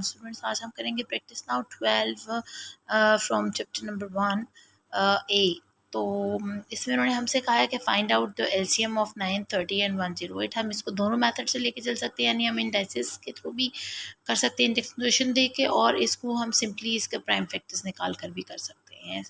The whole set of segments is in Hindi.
स्टूडेंट्स, आज हम करेंगे practice now 12 from chapter number 1 ए। तो इसमें उन्होंने हमसे कहा है कि find out the LCM of 9, 30 and 108। हम इसको दोनों मेथड से लेके चल सकते हैं, यानी हम इंडाइसिस के थ्रू भी कर सकते हैं इंडेक्सेशन दे के, और इसको हम सिंपली इसके प्राइम फैक्टर्स निकाल कर भी कर सकते हैं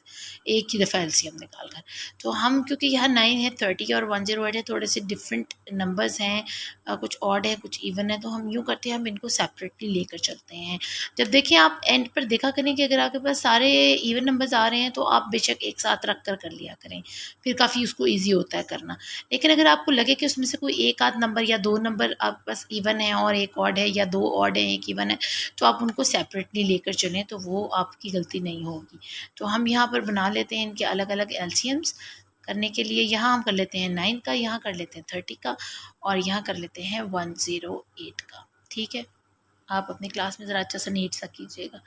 एक ही दफ़ा एलसीएम निकाल कर। तो हम क्योंकि यहाँ 9 है, 30 और 108 है, थोड़े से डिफरेंट नंबर्स हैं, कुछ ऑड है कुछ इवन है, तो हम यूँ करते हैं, हम इनको सेपरेटली लेकर चलते हैं। जब देखिए आप एंड पर देखा करें कि अगर आपके पास सारे इवन नंबर्स आ रहे हैं तो आप बेशक एक साथ रख कर लिया करें, फिर काफ़ी उसको ईजी होता है करना। लेकिन अगर आपको लगे कि उसमें से कोई एक आध नंबर या दो नंबर आपके पास इवन है और एक ऑड है, या दो ऑड है एक इवन है, तो आप उनको सेपरेटली लेकर चलें, तो वो आपकी गलती नहीं होगी। तो हम यहाँ पर बना लेते हैं इनके अलग अलग एलसीएम्स करने के लिए। यहाँ हम कर लेते हैं 9 का, यहाँ कर लेते हैं 30 का, और यहाँ कर लेते हैं 108 का। ठीक है, आप अपनी क्लास में ज़रा अच्छा सा नीट सा कीजिएगा।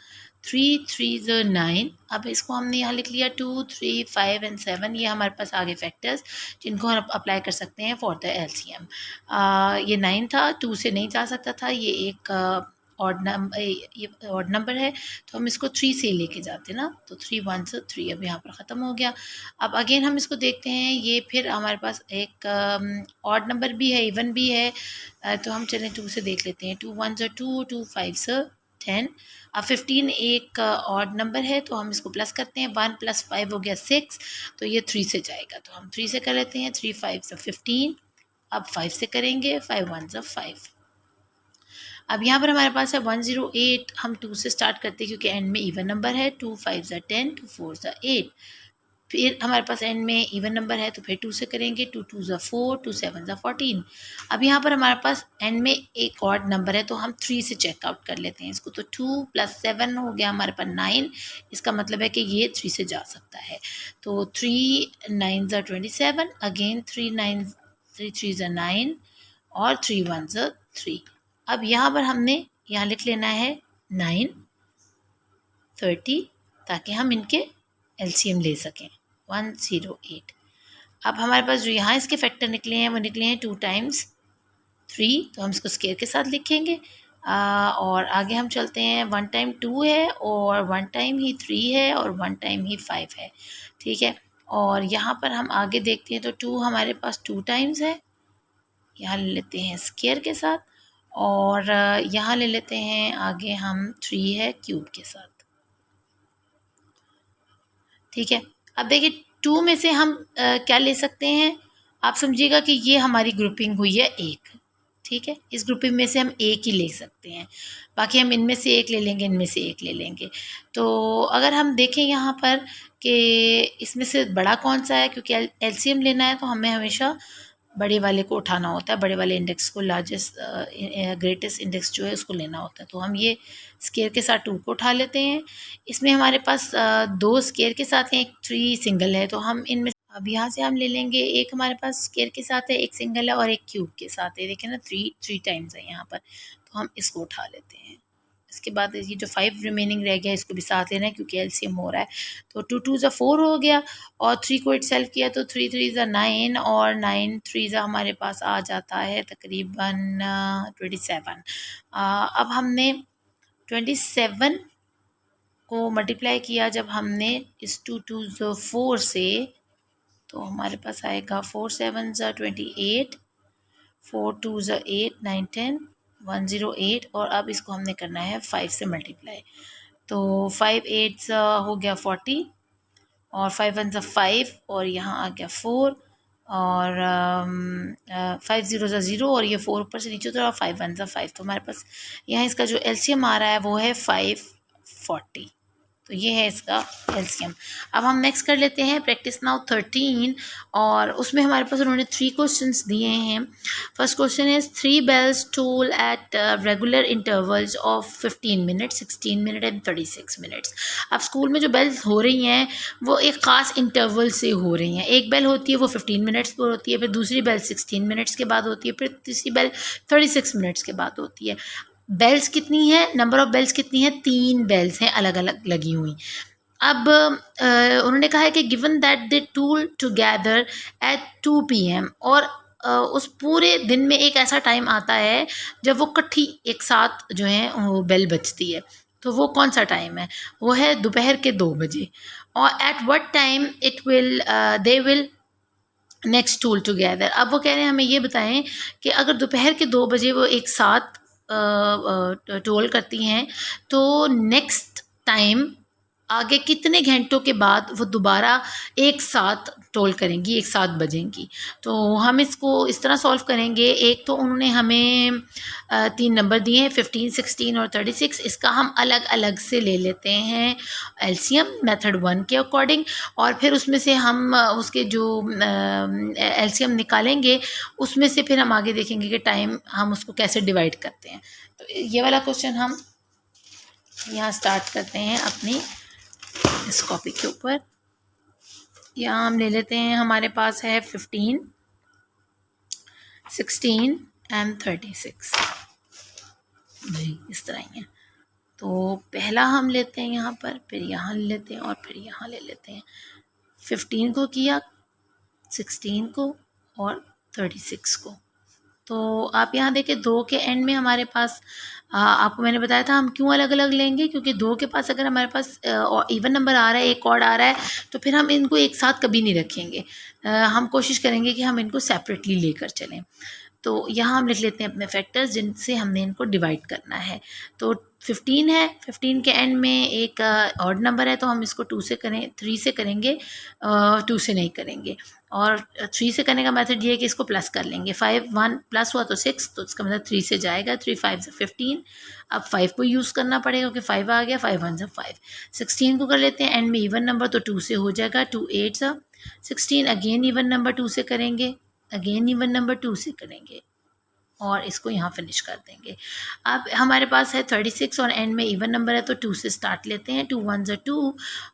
3 3 9। अब इसको हमने यहाँ लिख लिया 2 3 5 एंड 7। ये हमारे पास आगे फैक्टर्स जिनको हम अप्लाई कर सकते हैं फॉर द एलसीएम। ये 9 था, 2 से नहीं जा सकता था, ये एक ऑड नंबर है, तो हम इसको 3 से लेके जाते ना, तो 3 1 से 3 अब यहाँ पर ख़त्म हो गया। अब अगेन हम इसको देखते हैं, ये फिर हमारे पास एक ऑड नंबर भी है, इवन भी है, तो हम चलें 2 से देख लेते हैं। 2 1 से 2, 2 5 से 10। अब 15 एक ऑड नंबर है, तो हम इसको प्लस करते हैं, 1 + 5 हो गया 6, तो ये 3 से जाएगा, तो हम 3 से कर लेते हैं। 3 5 से 15। अब 5 से करेंगे, 5 1 से 5। अब यहाँ पर हमारे पास है 108। हम 2 से स्टार्ट करते हैं क्योंकि एंड में इवन नंबर है। 2 5 से 10, 2 4 से 8। फिर हमारे पास एंड में इवन नंबर है, तो फिर 2 से करेंगे। 2 2 से 4, 2 7 से 14। अब यहाँ पर हमारे पास एंड में एक ऑड नंबर है, तो हम 3 से चेकआउट कर लेते हैं इसको। तो 2 + 7 हो गया हमारे पास 9। इसका मतलब है कि ये 3 से जा सकता है। तो 3 9 से 27, अगेन 3 3 से 9, और 3 1 से 3। अब यहाँ पर हमने यहाँ लिख लेना है 9 30, ताकि हम इनके एलसीएम ले सकें। 108। अब हमारे पास जो यहाँ इसके फैक्टर निकले हैं वो निकले हैं 2 टाइम्स 3, तो हम इसको स्केयर के साथ लिखेंगे। और आगे हम चलते हैं, 1 टाइम 2 है, और 1 टाइम ही 3 है, और 1 टाइम ही 5 है। ठीक है, और यहाँ पर हम आगे देखते हैं तो 2 हमारे पास 2 टाइम्स है, यहाँ ले लेते हैं स्केयर के साथ, और यहाँ ले लेते हैं आगे हम 3 है क्यूब के साथ। ठीक है, अब देखिए 2 में से हम क्या ले सकते हैं, आप समझिएगा कि ये हमारी ग्रुपिंग हुई है एक। ठीक है, इस ग्रुपिंग में से हम एक ही ले सकते हैं, बाकी हम इनमें से एक ले लेंगे, इनमें से एक ले लेंगे। तो अगर हम देखें यहाँ पर कि इसमें से बड़ा कौन सा है, क्योंकि एलसीएम लेना है तो हमें हमेशा बड़े वाले को उठाना होता है, बड़े वाले इंडेक्स को, लार्जेस्ट ग्रेटेस्ट इंडेक्स जो है उसको लेना होता है। तो हम ये स्केयर के साथ 2 को उठा लेते हैं। इसमें हमारे पास 2 स्केयर के साथ हैं, एक 3 सिंगल है, तो हम इनमें अब यहाँ से हम ले लेंगे, एक हमारे पास स्केयर के साथ है, एक सिंगल है, और एक क्यूब के साथ है। देखिए ना, 3 टाइम्स है यहाँ पर, तो हम इसको उठा लेते हैं। इसके बाद ये जो 5 रिमेनिंग रह गया इसको भी साथ लेना है क्योंकि एलसीएम हो रहा है। तो 2 2 से 4 हो गया, और 3 को इटसेल्फ किया तो 3 3 से 9, और 9 3 से हमारे पास आ जाता है तकरीबन 27। अब हमने 27 को मल्टीप्लाई किया जब हमने इस 2 2 से 4 से, तो हमारे पास आएगा 4 7 से 28, 4 2 से 8 9 10, 108, और अब इसको हमने करना है 5 से मल्टीप्लाई। तो 5 8 हो गया 40, और 5 1 से 5, और यहाँ आ गया 4, और 5 0 से 0, और ये 4 ऊपर से नीचे उतरा, 5 1 से 5। तो हमारे पास यहाँ इसका जो एलसीएम आ रहा है वो है 540। तो ये है इसका एलसीएम। अब हम नेक्स्ट कर लेते हैं प्रैक्टिस नाउ 13, और उसमें हमारे पास उन्होंने 3 क्वेश्चंस दिए हैं। First question is 3 bells toll at regular intervals of 15 minutes, 16 minute and 36 minutes. अब स्कूल में जो बेल्स हो रही हैं वो एक ख़ास इंटरवल से हो रही हैं। एक बेल होती है वो 15 मिनट्स पर होती है, फिर दूसरी बेल 16 मिनट्स के बाद होती है, फिर तीसरी बेल 36 मिनट्स के बाद होती है। बेल्स कितनी है, नंबर ऑफ बेल्स कितनी है, 3 बेल्स हैं अलग अलग लगी हुई। अब उन्होंने कहा है कि given that they tool together at 2 PM, और उस पूरे दिन में एक ऐसा टाइम आता है जब वो इकट्ठी एक साथ जो है वो बेल बजती है। तो वो कौन सा टाइम है? वो है दोपहर के 2 बजे। और at what time it will they will next tool together. अब वो कह रहे हैं हमें ये बताएं कि अगर दोपहर के 2 बजे वो एक साथ टोल करती हैं तो नेक्स्ट टाइम आगे कितने घंटों के बाद वो दोबारा एक साथ टोल करेंगी, एक साथ बजेंगी। तो हम इसको इस तरह सॉल्व करेंगे। एक तो उन्होंने हमें 3 नंबर दिए हैं 15, 16 और 36। इसका हम अलग अलग से ले लेते हैं एलसीएम मेथड 1 के अकॉर्डिंग, और फिर उसमें से हम उसके जो एलसीएम निकालेंगे उसमें से फिर हम आगे देखेंगे कि टाइम हम उसको कैसे डिवाइड करते हैं। तो ये वाला क्वेश्चन हम यहाँ स्टार्ट करते हैं अपनी इस कॉपी के ऊपर। यहाँ हम ले लेते हैं, हमारे पास है 15, 16 एंड 36 जी, इस तरह ही है। तो पहला हम लेते हैं यहाँ पर, फिर यहाँ ले लेते हैं और फिर यहाँ ले लेते हैं। 15 को किया, 16 को और 36 को। तो आप यहाँ देखें 2 के एंड में हमारे पास आपको मैंने बताया था हम क्यों अलग अलग लेंगे, क्योंकि 2 के पास अगर हमारे पास इवन नंबर आ रहा है, एक ऑड आ रहा है, तो फिर हम इनको एक साथ कभी नहीं रखेंगे। हम कोशिश करेंगे कि हम इनको सेपरेटली लेकर चलें। तो यहाँ हम लिख लेते हैं अपने फैक्टर्स जिनसे हमने इनको डिवाइड करना है। तो 15 है, 15 के एंड में एक ऑड नंबर है तो हम इसको 2 से करें, 3 से करेंगे, 2 से नहीं करेंगे। और 3 से करने का मेथड ये है कि इसको प्लस कर लेंगे। 5 1 प्लस हुआ तो 6, तो इसका मतलब 3 से जाएगा। 3 5 से 15। अब 5 को यूज़ करना पड़ेगा क्योंकि 5 आ गया। 5 1 से 5। 16 को कर लेते हैं, एंड में इवन नंबर तो 2 से हो जाएगा। 2 8 सा 16। अगेन इवन नंबर 2 से करेंगे, अगेन इवन नंबर 2 से करेंगे और इसको यहाँ फिनिश कर देंगे। अब हमारे पास है 36 और एंड में इवन नंबर है तो 2 से स्टार्ट लेते हैं। 2 1 2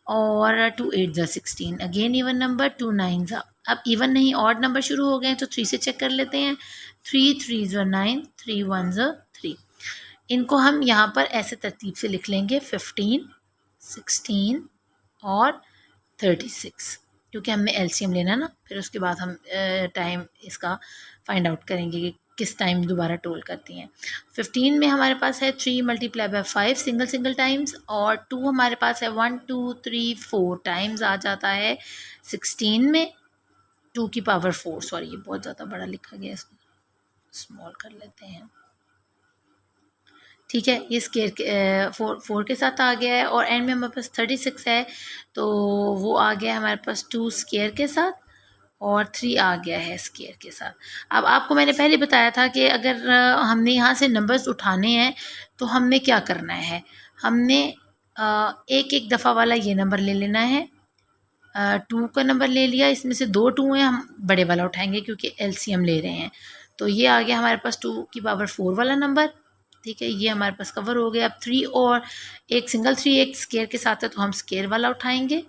और 2 8 16। अगेन इवन नंबर, 2 9 ज़ा। अब इवन नहीं ऑड नंबर शुरू हो गए हैं तो 3 से चेक कर लेते हैं। 3 3 9, 3 1 3। इनको हम यहाँ पर ऐसे तरतीब से लिख लेंगे 15, 16 और 36, क्योंकि हमने एलसीएम लेना ना। फिर उसके बाद हम टाइम इसका फाइंड आउट करेंगे कि किस टाइम दोबारा टोल करती हैं। 15 में हमारे पास है 3 multiply by 5 single single times, और 2 हमारे पास है 1 2 3 4 टाइम्स आ जाता है। 16 में 2 की पावर 4, सॉरी ये बहुत ज़्यादा बड़ा लिखा गया, इसको स्मॉल कर लेते हैं। ठीक है, ये स्केयर के 4 के साथ आ गया है। और एंड में हमारे पास 36 है तो वो आ गया हमारे पास 2 स्केयर के साथ और 3 आ गया है स्केयर के साथ। अब आपको मैंने पहले बताया था कि अगर हमने यहाँ से नंबर्स उठाने हैं तो हमने क्या करना है, हमने एक एक दफ़ा वाला ये नंबर ले लेना है। 2 का नंबर ले लिया, इसमें से 2 2 हैं, हम बड़े वाला उठाएंगे क्योंकि एलसीएम ले रहे हैं। तो ये आ गया हमारे पास 2 की पावर 4 वाला नंबर। ठीक है, ये हमारे पास कवर हो गया। अब 3 और एक सिंगल 3 एक स्केयर के साथ है तो हम स्केयर वाला उठाएंगे।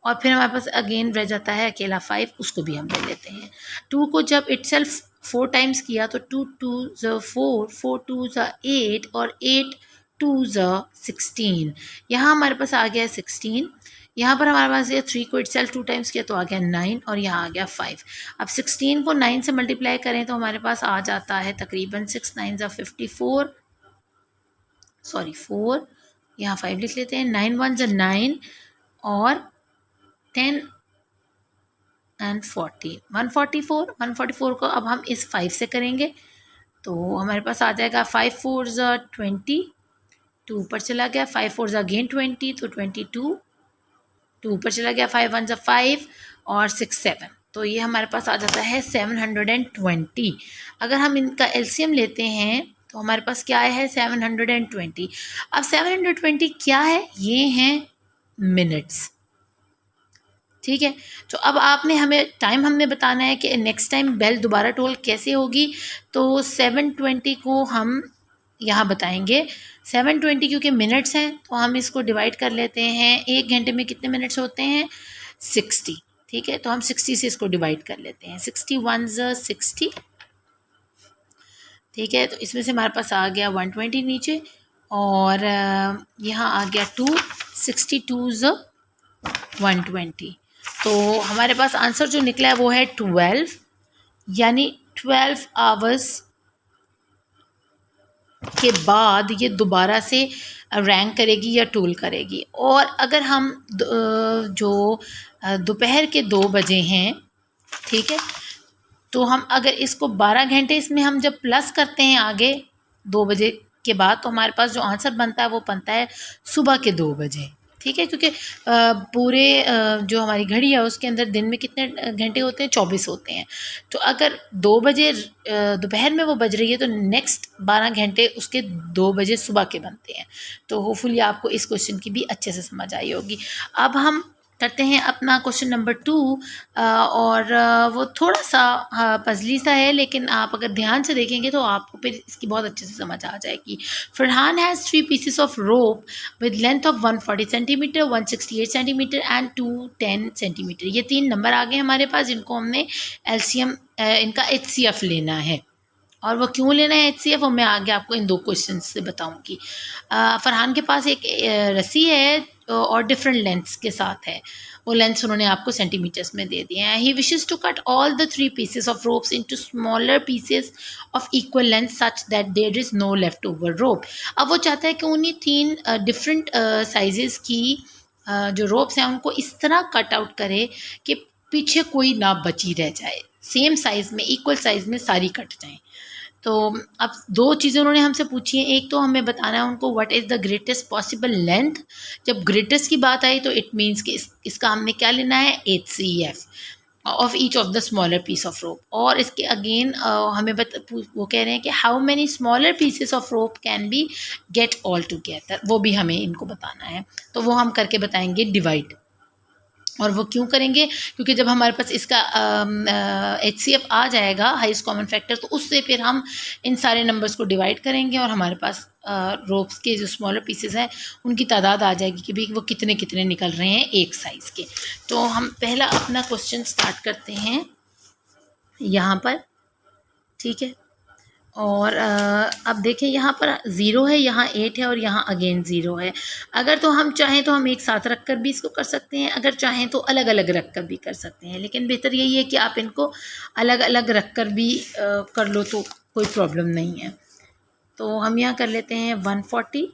और फिर हमारे पास अगेन रह जाता है अकेला 5, उसको भी हम ले लेते हैं। 2 को जब इटसेल्फ 4 टाइम्स किया तो 2 2 4, 4 2 8 और 8 2 16। यहाँ हमारे पास आ गया 16। यहाँ पर हमारे पास ये 3 को इटसेल्फ 2 टाइम्स किया तो आ गया 9 और यहाँ आ गया 5। अब 16 को 9 से मल्टीप्लाई करें तो हमारे पास आ जाता है तकरीबन 6 9 54, सॉरी 4, यहाँ 5 लिख लेते हैं। 9 1 9 और 10 एंड 40, 144। 144 को अब हम इस 5 से करेंगे तो हमारे पास आ जाएगा 5 4 20, 2 ऊपर चला गया, 5 4 अगेन 20 तो 22, 2 ऊपर चला गया, 5 1 5 और 6 7। तो ये हमारे पास आ जाता है 720। अगर हम इनका एलसीएम लेते हैं तो हमारे पास क्या है 720। अब 720 क्या है, ये हैं मिनट्स। ठीक है, तो अब आपने हमें टाइम हमने बताना है कि नेक्स्ट टाइम बेल दोबारा टोल कैसे होगी। तो 720 को हम यहाँ बताएंगे। 720 क्योंकि मिनट्स हैं तो हम इसको डिवाइड कर लेते हैं। 1 घंटे में कितने मिनट्स होते हैं, 60। ठीक है, तो हम 60 से इसको डिवाइड कर लेते हैं। 60 1 60। ठीक है, तो इसमें से हमारे पास आ गया 120 नीचे, और यहाँ आ गया 2, 62 120। तो हमारे पास आंसर जो निकला है वो है 12। यानी 12 आवर्स के बाद ये दोबारा से रैंक करेगी या टूल करेगी। और अगर हम जो दोपहर के 2 बजे हैं, ठीक है, तो हम अगर इसको 12 घंटे इसमें हम जब प्लस करते हैं आगे 2 बजे के बाद, तो हमारे पास जो आंसर बनता है वो बनता है सुबह के 2 बजे, ठीक है। क्योंकि पूरे जो हमारी घड़ी है उसके अंदर दिन में कितने घंटे होते हैं, 24 होते हैं। तो अगर 2 बजे दोपहर में वो बज रही है तो नेक्स्ट 12 घंटे उसके 2 बजे सुबह के बनते हैं। तो होपफुली आपको इस क्वेश्चन की भी अच्छे से समझ आई होगी। अब हम करते हैं अपना क्वेश्चन नंबर 2, और वो थोड़ा सा पजली सा है, लेकिन आप अगर ध्यान से देखेंगे तो आपको फिर इसकी बहुत अच्छे से समझ आ जाएगी। Farhan has 3 pieces of rope with length of 140 centimetre, 168 centimetre and 210 centimetre. ये 3 नंबर आ गए हमारे पास, जिनको हमने एलसीएम इनका एचसीएफ लेना है। और वो क्यों लेना है एचसीएफ, वो मैं आगे आपको इन 2 क्वेश्चन से बताऊंगी। फरहान के पास एक रस्सी है और डिफरेंट लेंथ्स के साथ है। वो लेंथ्स उन्होंने आपको सेंटीमीटर्स में दे दिए हैं। He wishes to cut all the 3 pieces of ropes into smaller pieces of equal length such that there is no left over rope. अब वो चाहता है कि उन्हीं 3 डिफरेंट साइजेस की जो रोप्स हैं उनको इस तरह कट आउट करे कि पीछे कोई ना बची रह जाए, सेम साइज़ में, इक्वल साइज़ में सारी कट जाएँ। तो अब 2 चीज़ें उन्होंने हमसे पूछी हैं। एक तो हमें बताना है उनको what is the greatest possible length. जब ग्रेटेस्ट की बात आई तो इट मीन्स कि इसका हमने क्या लेना है, HCF of each of the smaller piece of rope. और इसके अगेन हमें वो कह रहे हैं कि how many smaller pieces of rope can be get all together, वो भी हमें इनको बताना है। तो वो हम करके बताएंगे डिवाइड। और वो क्यों करेंगे, क्योंकि जब हमारे पास इसका एचसीएफ आ जाएगा, हाईएस्ट कॉमन फैक्टर, तो उससे फिर हम इन सारे नंबर्स को डिवाइड करेंगे और हमारे पास रोप्स के जो स्मॉलर पीसेस हैं उनकी तादाद आ जाएगी कि भाई वो कितने कितने निकल रहे हैं एक साइज़ के। तो हम पहला अपना क्वेश्चन स्टार्ट करते हैं यहाँ पर, ठीक है। और अब देखिए यहाँ पर 0 है, यहाँ 8 है और यहाँ अगेन 0 है। अगर तो हम चाहें तो हम एक साथ रख कर भी इसको कर सकते हैं, अगर चाहें तो अलग अलग रख कर भी कर सकते हैं, लेकिन बेहतर यही है कि आप इनको अलग अलग रख कर भी कर लो तो कोई प्रॉब्लम नहीं है। तो हम यहाँ कर लेते हैं 140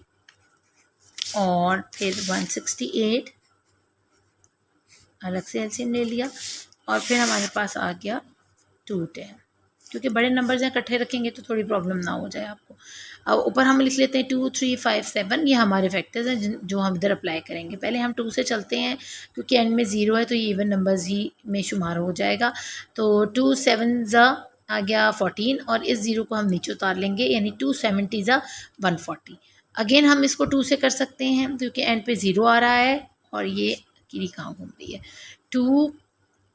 और फिर 168, अलग से एलसीएम ले लिया, और फिर हमारे पास आ गया 210। क्योंकि बड़े नंबर्स हैं, इकट्ठे रखेंगे तो थोड़ी प्रॉब्लम ना हो जाए आपको। अब ऊपर हम लिख लेते हैं 2, 3, 5, 7, ये हमारे फैक्टर्स हैं जो हम इधर अप्लाई करेंगे। पहले हम 2 से चलते हैं, क्योंकि एंड में 0 है तो ये इवन नंबर्स ही में शुमार हो जाएगा। तो 2 7 ज़ा आ गया 14, और इस 0 को हम नीचे उतार लेंगे, यानी 2 70 ज़ा 140। अगेन हम इसको 2 से कर सकते हैं क्योंकि एंड पे 0 आ रहा है और ये कीड़ी कहाँ घूम रही है। 2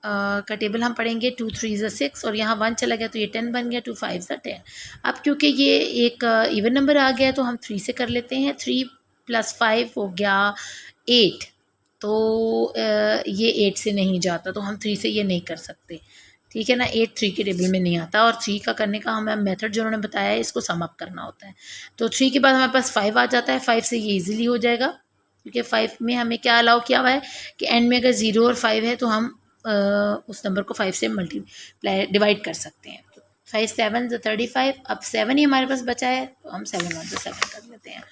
का टेबल हम पढ़ेंगे, 2 3 ज़ा 6 और यहाँ 1 चला गया तो ये 10 बन गया, 2 5 ज़ा 10। अब क्योंकि ये एक इवन नंबर आ गया तो हम 3 से कर लेते हैं। 3 + 5 हो गया 8, तो ये 8 से नहीं जाता, तो हम 3 से ये नहीं कर सकते, ठीक है ना। 8 3 के टेबल में नहीं आता, और 3 का करने का हमें मेथड जो उन्होंने बताया है, इसको सम अप करना होता है। तो 3 के बाद हमारे पास 5 आ जाता है, 5 से ये ईजिली हो जाएगा, क्योंकि 5 में हमें क्या अलाउ किया हुआ है कि एंड में अगर 0 और 5 है तो हम उस नंबर को 5 से मल्टीप्लाई डिवाइड कर सकते हैं। 5 7 ज़ा 35, अब 7 ही हमारे पास बचा है तो हम 7 1 ज़ा 7 कर लेते हैं।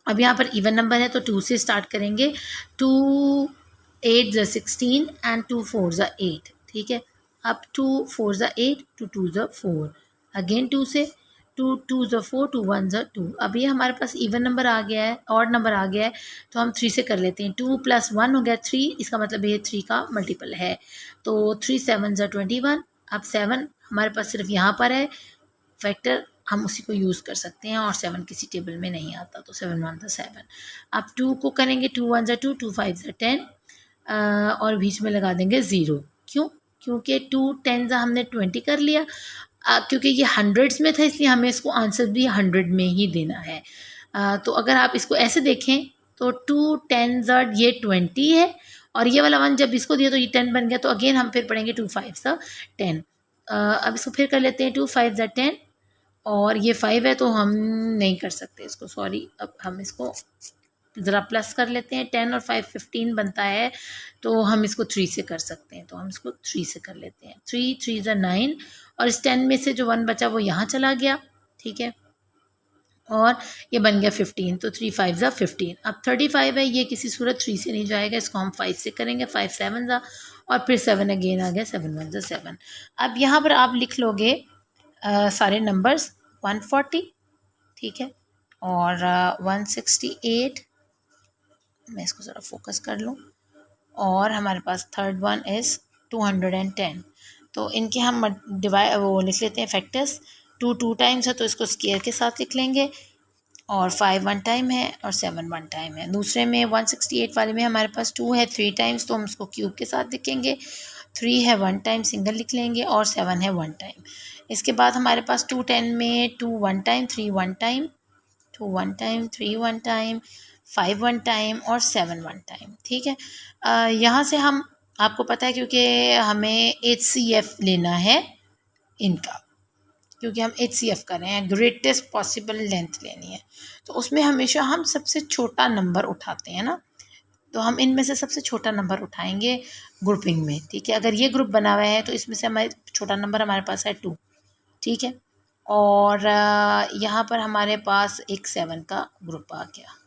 अब यहाँ पर इवन नंबर है तो 2 से स्टार्ट करेंगे। 2 8 ज़ा 16 एंड 2 4 ज़ा 8, ठीक है। अब 2 4 ज़ा 8, 2 2 ज़ा 4, अगेन 2 से, 2 2 ज़ा 4, 2 1 ज़ा 2। अभी हमारे पास इवन नंबर आ गया है, ऑड नंबर आ गया है, तो हम 3 से कर लेते हैं। 2 + 1 हो गया 3, इसका मतलब ये 3 का मल्टीपल है, तो 3 7 ज़ा 21। अब 7 हमारे पास सिर्फ यहाँ पर है फैक्टर, हम उसी को यूज़ कर सकते हैं, और 7 किसी टेबल में नहीं आता, तो 7 1 ज़ा 7। अब 2 को करेंगे, 2 1 ज़ा 2, 2 5 ज़ा 10, और बीच में लगा देंगे 0। क्यों? क्योंकि 2 10 ज़ा हमने 20 कर लिया, क्योंकि ये हंड्रेड्स में था इसलिए हमें इसको आंसर भी 100 में ही देना है। तो अगर आप इसको ऐसे देखें तो 2 10 ज़ा ये 20 है, और ये वाला 1 जब इसको दिया तो ये 10 बन गया, तो अगेन हम फिर पढ़ेंगे 2 5 ज़ा 10। अब इसको फिर कर लेते हैं 2 5 ज़ा 10, और ये 5 है तो हम नहीं कर सकते इसको, सॉरी। अब हम इसको ज़रा प्लस कर लेते हैं। 10 और 5 15 बनता है, तो हम इसको 3 से कर सकते हैं, तो हम इसको 3 से कर लेते हैं। 3 3 ज़ा 9 और इस 10 में से जो 1 बचा वो यहाँ चला गया, ठीक है, और ये बन गया 15, तो 3 5 ज़ा 15। अब 35 है, ये किसी सूरत 3 से नहीं जाएगा, इसको हम 5 से करेंगे। 5 7 ज़ा और फिर 7 अगेन आ गया, 7 1 ज़ा 7। अब यहाँ पर आप लिख लोगे सारे नंबर्स 140, ठीक है, और 168, मैं इसको ज़रा फोकस कर लूँ, और हमारे पास थर्ड वन इज़ 210। तो इनके हम वो लिख लेते हैं फैक्टर्स। 2 2 टाइम्स है तो इसको स्क्वायर के साथ लिख लेंगे, और 5 1 टाइम है और 7 1 टाइम है। दूसरे में 168 वाले में हमारे पास 2 है 3 टाइम्स, तो हम उसको क्यूब के साथ लिखेंगे। 3 है 1 टाइम, सिंगल लिख लेंगे, और 7 है 1 टाइम। इसके बाद हमारे पास 210 में 2 1 time, 3 1 time, 2 1 time, 3 1 time, 5 1 time और 7 1 टाइम, ठीक है। यहाँ से हम, आपको पता है क्योंकि हमें HCF लेना है इनका, क्योंकि हम HCF कर रहे हैं, ग्रेटेस्ट पॉसिबल लेंथ लेनी है, तो उसमें हमेशा हम सबसे छोटा नंबर उठाते हैं ना, तो हम इनमें से सबसे छोटा नंबर उठाएंगे ग्रुपिंग में, ठीक है। अगर ये ग्रुप बना हुआ है तो इसमें से हमारे छोटा नंबर हमारे पास है 2, ठीक है, और यहाँ पर हमारे पास एक 7 का ग्रुप आ गया।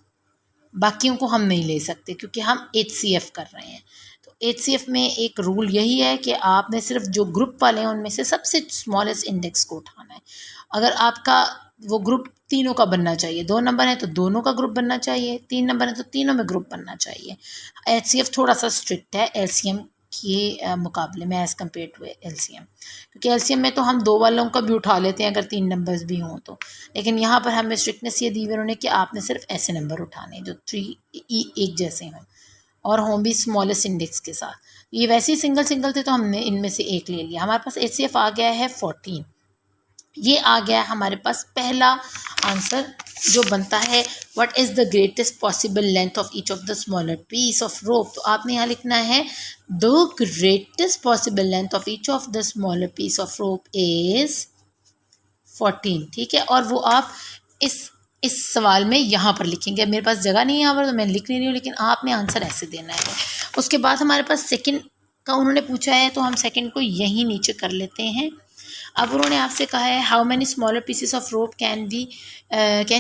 बाकियों को हम नहीं ले सकते क्योंकि हम HCF कर रहे हैं। तो HCF में एक रूल यही है कि आपने सिर्फ जो ग्रुप वाले हैं उनमें से सबसे स्मॉलेस्ट इंडेक्स को उठाना है। अगर आपका वो ग्रुप तीनों का बनना चाहिए, 2 नंबर है तो दोनों का ग्रुप बनना चाहिए, 3 नंबर है तो तीनों में ग्रुप बनना चाहिए। HCF थोड़ा सा स्ट्रिक्ट है LCM के मुकाबले में, एज़ कम्पेयर टू LCM, क्योंकि LCM में तो हम 2 वालों का भी उठा लेते हैं अगर 3 नंबर्स भी हों तो, लेकिन यहाँ पर हमें स्ट्रिक्टनेस ये दी हुई उन्होंने कि आपने सिर्फ ऐसे नंबर उठाने जो 3 एक जैसे हों और हों भी स्मॉलेस्ट इंडेक्स के साथ। ये वैसे ही सिंगल सिंगल थे तो हमने इनमें से एक ले लिया। हमारे पास HCF आ गया है 14। ये आ गया हमारे पास पहला आंसर जो बनता है, what is the greatest possible length of each of the smaller piece of rope. तो आपने यहाँ लिखना है the greatest possible length of each of the smaller piece of rope is 14, ठीक है। और वो आप इस सवाल में यहाँ पर लिखेंगे। मेरे पास जगह नहीं है यहाँ पर तो मैं लिख नहीं रही हूँ, लेकिन आपने आंसर ऐसे देना है। उसके बाद हमारे पास सेकंड का उन्होंने पूछा है, तो हम सेकंड को यहीं नीचे कर लेते हैं। अब उन्होंने आपसे कहा है how many smaller pieces of rope can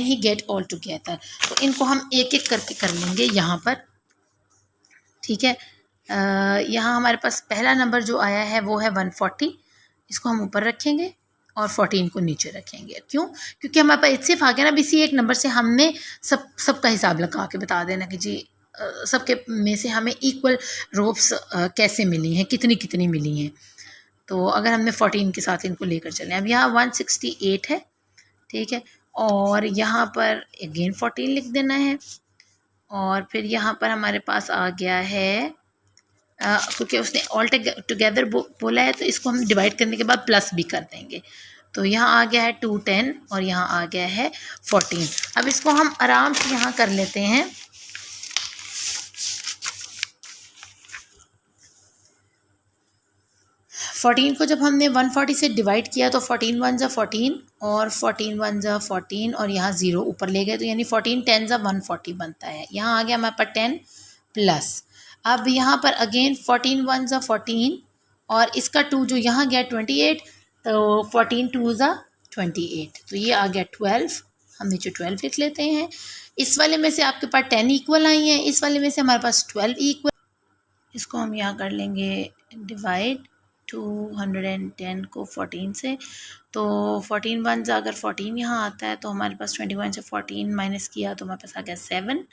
he gate all together. तो इनको हम एक एक करके कर लेंगे यहाँ पर, ठीक है। यहाँ हमारे पास पहला नंबर जो आया है वो है 140, इसको हम ऊपर रखेंगे और 14 को नीचे रखेंगे। क्यों? क्योंकि हमारे पास HCF आ गया ना, इसी एक नंबर से हमने सबका हिसाब लगा के बता देना कि जी सबके में से हमें इक्वल रोप्स कैसे मिली हैं, कितनी कितनी मिली हैं। तो अगर हमने 14 के साथ इनको लेकर चलें, अब यहाँ 168 है, ठीक है, और यहाँ पर अगेन 14 लिख देना है, और फिर यहाँ पर हमारे पास आ गया है क्योंकि उसने ऑल टुगेदर बोला है तो इसको हम डिवाइड करने के बाद प्लस भी कर देंगे। तो यहाँ आ गया है 210 और यहाँ आ गया है 14। अब इसको हम आराम से यहाँ कर लेते हैं। फोर्टीन को जब हमने 140 से डिवाइड किया तो 14 1 ज़ा 14 और 14 1 ज़ा 14 और यहाँ 0 ऊपर ले गए, तो यानी 14 10 ज़ा 140 बनता है। यहाँ आ गया हमारे पास 10 प्लस। अब यहाँ पर अगेन 14 1 ज़ा 14 और इसका 2 जो यहाँ गया 28, तो 14 2 ज़ा 28, तो ये आ गया 12। हम नीचे 12 लिख लेते हैं। इस वाले में से आपके पास 10 इक्वल आई हैं, इस वाले में से हमारे पास 12 इक्वल। इसको हम यहाँ कर लेंगे डिवाइड 210 को 14 से, तो 14 1 अगर 14 यहाँ आता है तो हमारे पास 21 से 14 माइनस किया तो हमारे पास आ गया 7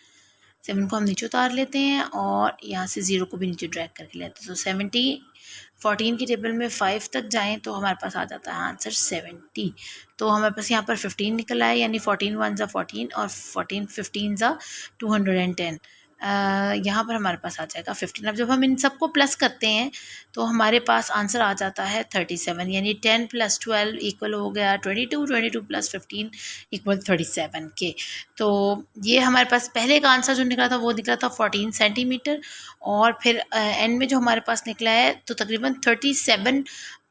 को हम नीचे उतार लेते हैं और यहाँ से 0 को भी नीचे ड्रैग करके लेते हैं। तो 70 14 की टेबल में 5 तक जाएं तो हमारे पास आ जाता है आंसर 70। तो हमारे पास यहाँ पर 15 निकल आए, यानी 14 1 ज़ा 14 और 14 15 ज़ा 210। यहाँ पर हमारे पास आ जाएगा 15। अब जब हम इन सबको प्लस करते हैं तो हमारे पास आंसर आ जाता है 37, यानी 10 + 12 इक्वल हो गया 22, 22 + 15 इक्वल 37 के। तो ये हमारे पास पहले का आंसर जो निकला था वो निकला था 14 सेंटीमीटर, और फिर एंड में जो हमारे पास निकला है तो तकरीबन 37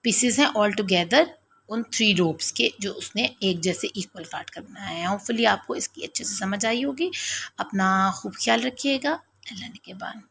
पीसेस हैं ऑल टुगेदर उन 3 रोप्स के जो उसने एक जैसे इक्वल काट कर बनाए हैं। होपफुली आपको इसकी अच्छे से समझ आई होगी। अपना खूब ख्याल रखिएगा। अल्लाह ने के बाद।